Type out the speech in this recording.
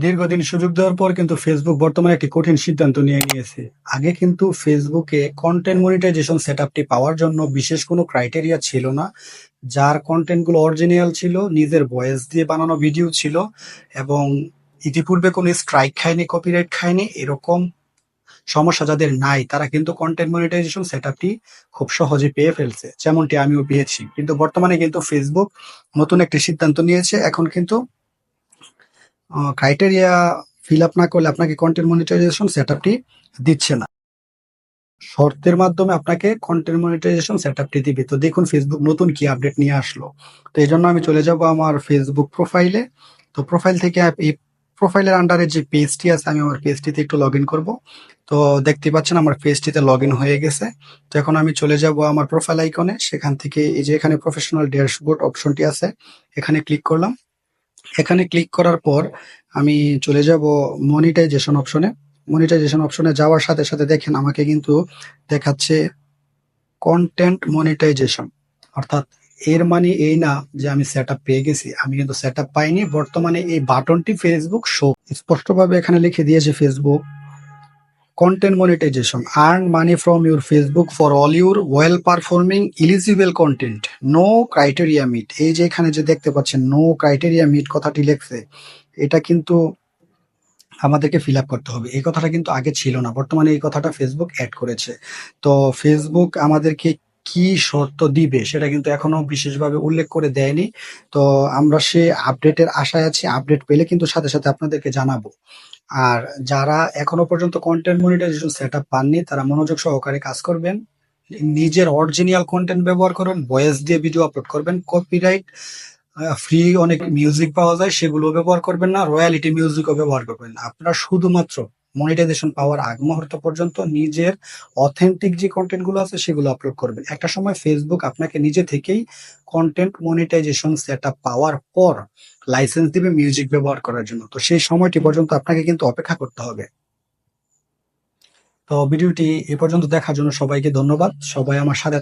দীর্ঘদিন সুযোগ দেওয়ার পর কিন্তু ফেসবুক বর্তমানে একটি কঠিন সিদ্ধান্ত নিয়ে নিয়েছে। আগে কিন্তু ফেসবুকে কন্টেন্ট মনিটাইজেশন সেটআপটি পাওয়ার জন্য বিশেষ কোনো ক্রাইটেরিয়া ছিল না। যার কন্টেন্টগুলো অরিজিনাল ছিল, নিজের ভয়েস দিয়ে বানানো ভিডিও ছিল এবং ইতিপূর্বে কোনো স্ট্রাইক খায়নি, কপিরাইট খায়নি, এরকম সমস্যা যাদের নাই তারা কিন্তু কন্টেন্ট মনিটাইজেশন সেটআপটি খুব সহজে পেয়ে ফেলছে। যেমনটি আমিও পেয়েছি। কিন্তু বর্তমানে কিন্তু ফেসবুক নতুন একটি সিদ্ধান্ত নিয়েছে। এখন কিন্তু ক্রাইটেরিয়া ফিল আপ না করলে আপনাকে কন্টেন্ট মনিটাইজেশন সেটআপটি দিচ্ছে না। শর্তের মাধ্যমে আপনাকে কন্টেন্ট মনিটাইজেশন সেটআপটি দিবে। তো দেখুন ফেসবুক নতুন কি আপডেট নিয়ে আসলো। তো এই জন্য আমি চলে যাব আমার ফেসবুক প্রোফাইলে। তো প্রোফাইল থেকে এই প্রোফাইলের আন্ডারে যে পেজটি আছে আমি আমার পেজটিতে একটু লগ ইন করবো। তো দেখতে পাচ্ছেন আমার পেজটিতে লগ ইন হয়ে গেছে। তো এখন আমি চলে যাব আমার প্রোফাইল আইকনে, সেখান থেকে এই যে এখানে প্রফেশনাল ড্যাশবোর্ড অপশনটি আছে, এখানে ক্লিক করলাম। এখানে ক্লিক করার পর আমি চলে যাব মনিটাইজেশন অপশনে। মনিটাইজেশন অপশনে যাওয়ার সাথে সাথে দেখেন আমাকে কিন্তু দেখাচ্ছে কন্টেন্ট মনিটাইজেশন। অর্থাৎ এর মানে এই না যে আমি সেটআপ পেয়ে গেছি, আমি কিন্তু সেটআপ পাইনি। বর্তমানে এই বাটনটি ফেসবুক শো স্পষ্টভাবে এখানে লিখে দিয়েছে Facebook content monetization. Earn money from your Facebook for all your well performing eligible content. No criteria meet. এই যে এখানে যে দেখতে পাচ্ছেন নো ক্রাইটেরিয়া মিট কথাটি লেখছে, এটা কিন্তু আমাদেরকে ফিল আপ করতে হবে। এই কথাটা কিন্তু আগে ছিল না, বর্তমানে এই কথাটা ফেসবুক অ্যাড করেছে। তো ফেসবুক আমাদেরকে কি শর্ত দিবে সেটা কিন্তু এখনো বিশেষভাবে উল্লেখ করে দেয়নি। তো আমরা সে আপডেটের আশায় আছি, আপডেট পেলে কিন্তু সাথে সাথে আপনাদেরকে জানাবো। আর যারা এখনো পর্যন্ত কন্টেন্ট মনিটাইজেশন সেটআপ পাননি তারা মনোযোগ সহকারে কাজ করবেন, নিজের অরিজিনাল কন্টেন্ট ব্যবহার করবেন, ভয়েস দিয়ে ভিডিও আপলোড করবেন। কপিরাইট ফ্রি অনেক মিউজিক পাওয়া যায়, সেগুলো ব্যবহার করবেন না। রয়্যালিটি মিউজিকও ব্যবহার করবেন না। আপনারা শুধুমাত্র মনিটাইজেশন পাওয়ার আগ মুহূর্ত পর্যন্ত নিজের অথেন্টিক যে কন্টেন্ট গুলো আছে সেগুলো আপলোড করবেন। একটা সময় ফেসবুক আপনাকে নিজে থেকেই কন্টেন্ট মনিটাইজেশন সেটআপ পাওয়ার পর লাইসেন্স দিবে মিউজিক ব্যবহার করার জন্য। তো সেই সময়টি পর্যন্ত আপনাকে কিন্তু অপেক্ষা করতে হবে। তো ভিডিওটি এ পর্যন্ত দেখার জন্য সবাইকে ধন্যবাদ। সবাই আমার সাথে